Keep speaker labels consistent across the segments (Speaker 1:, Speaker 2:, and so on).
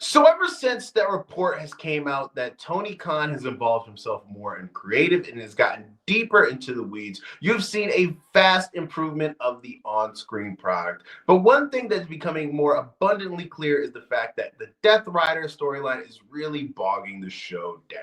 Speaker 1: So ever since that report has came out that Tony Khan has involved himself more in creative and has gotten deeper into the weeds, you've seen a vast improvement of the on-screen product. But one thing that's becoming more abundantly clear is the fact that the Death Rider storyline is really bogging the show down.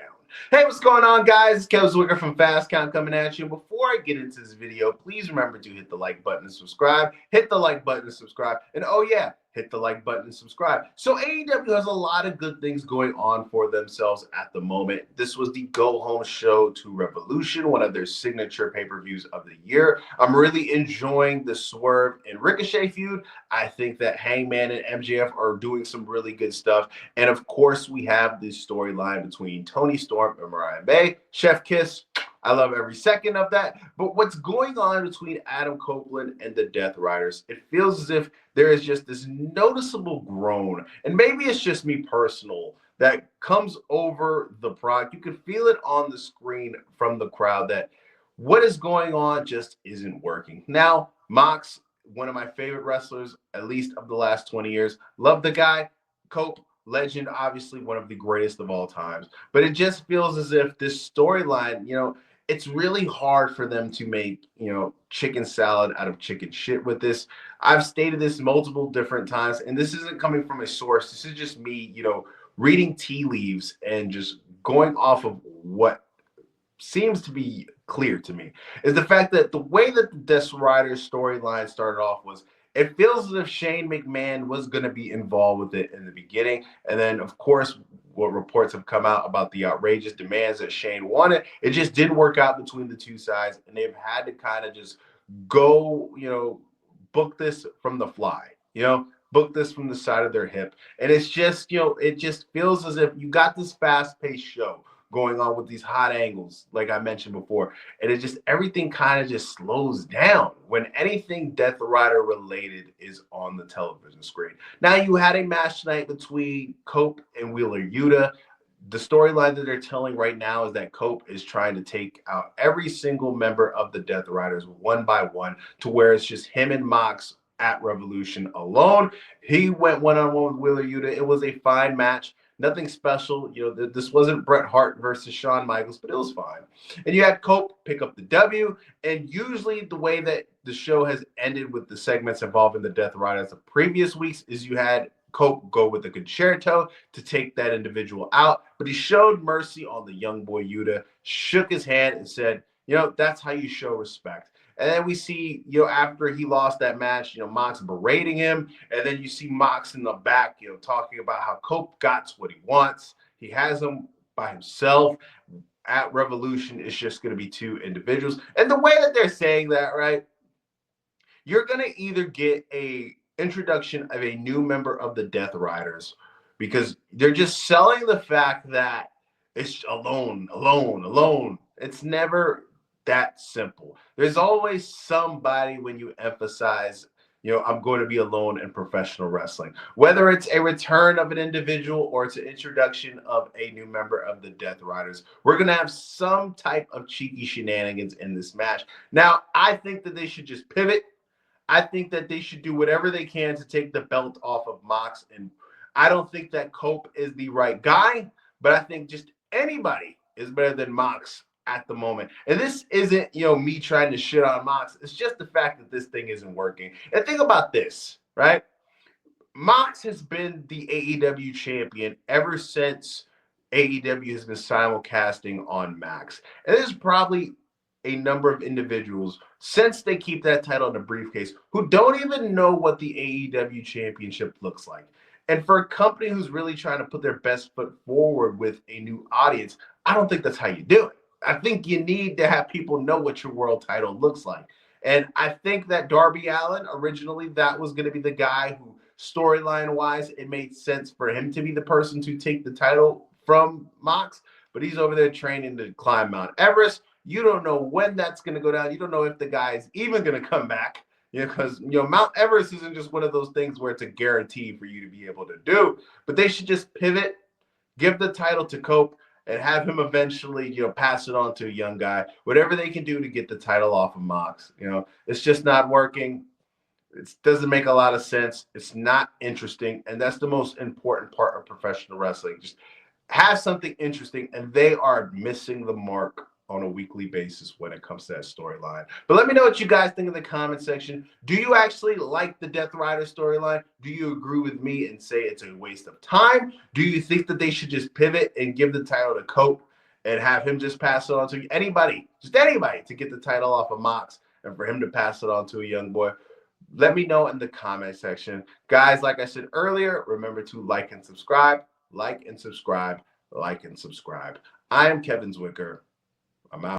Speaker 1: Hey, what's going on, guys? It's Kevin Zwicker from Fast Count coming at you. Before I get into this video, please remember to hit the like button and subscribe. Hit the like button and subscribe. And oh yeah, hit the like button and subscribe. So AEW has a lot of good things going on for themselves at the moment. This was the go-home show to Revolution, one of their signature pay-per-views of the year. I'm really enjoying the Swerve and Ricochet feud. I think that Hangman and MJF are doing some really good stuff. And of course, we have this storyline between Tony Storm and Mariah May. Chef Kiss. I love every second of that. But what's going on between Adam Copeland and the Death Riders, it feels as if there is just this noticeable groan. And maybe it's just me personal that comes over the product. You can feel it on the screen from the crowd that what is going on just isn't working. Now, Mox, one of my favorite wrestlers, at least of the last 20 years. Love the guy. Cope, legend, obviously one of the greatest of all times. But it just feels as if this storyline, it's really hard for them to make, chicken salad out of chicken shit with this. I've stated this multiple different times, and this isn't coming from a source. This is just me, reading tea leaves and just going off of what seems to be clear to me, is the fact that the way that the Death Riders storyline started off was, it feels as if Shane McMahon was going to be involved with it in the beginning. And then, of course, what reports have come out about the outrageous demands that Shane wanted, it just didn't work out between the two sides. And they've had to kind of just go, book this from the fly, book this from the side of their hip. And it's just, it just feels as if you got this fast-paced show going on with these hot angles, like I mentioned before. And it just, everything kind of just slows down when anything Death Rider related is on the television screen. Now, you had a match tonight between Cope and Wheeler Yuta. The storyline that they're telling right now is that Cope is trying to take out every single member of the Death Riders one by one, to where it's just him and Mox at Revolution alone. He went one-on-one with Wheeler Yuta. It was a fine match. Nothing special. This wasn't Bret Hart versus Shawn Michaels, but it was fine. And you had Cope pick up the W. And usually the way that the show has ended with the segments involving the Death Riders the previous weeks is you had Cope go with the concerto to take that individual out. But he showed mercy on the young boy Yuta, shook his hand and said, that's how you show respect. And then we see, after he lost that match, Mox berating him. And then you see Mox in the back, talking about how Cope got what he wants. He has him by himself. At Revolution, it's just going to be two individuals. And the way that they're saying that, right, you're going to either get a introduction of a new member of the Death Riders, because they're just selling the fact that it's alone. It's never that simple. There's always somebody when you emphasize, I'm going to be alone in professional wrestling. Whether it's a return of an individual or it's an introduction of a new member of the Death Riders, we're going to have some type of cheeky shenanigans in this match. Now, I think that they should just pivot. I think that they should do whatever they can to take the belt off of Mox. And I don't think that Cope is the right guy, but I think just anybody is better than Mox at the moment. And this isn't, me trying to shit on Mox. It's just the fact that this thing isn't working. And think about this, right? Mox has been the AEW champion ever since AEW has been simulcasting on Max. And there's probably a number of individuals, since they keep that title in a briefcase, who don't even know what the AEW championship looks like. And for a company who's really trying to put their best foot forward with a new audience, I don't think that's how you do it. I think you need to have people know what your world title looks like. And I think that Darby Allin, originally, that was going to be the guy who, storyline-wise, it made sense for him to be the person to take the title from Mox. But he's over there training to climb Mount Everest. You don't know when that's going to go down. You don't know if the guy is even going to come back. Because Mount Everest isn't just one of those things where it's a guarantee for you to be able to do. But they should just pivot, give the title to Cope, and have him eventually, pass it on to a young guy. Whatever they can do to get the title off of Mox. It's just not working. It doesn't make a lot of sense. It's not interesting. And that's the most important part of professional wrestling. Just have something interesting, and they are missing the mark on a weekly basis when it comes to that storyline. But let me know what you guys think in the comment section. Do you actually like the Deathrider storyline? Do you agree with me and say it's a waste of time? Do you think that they should just pivot and give the title to Cope and have him just pass it on to anybody, just anybody, to get the title off of Mox and for him to pass it on to a young boy? Let me know in the comment section. Guys, like I said earlier, remember to like and subscribe, like and subscribe, like and subscribe. I am Kevin Zwicker. I'm out.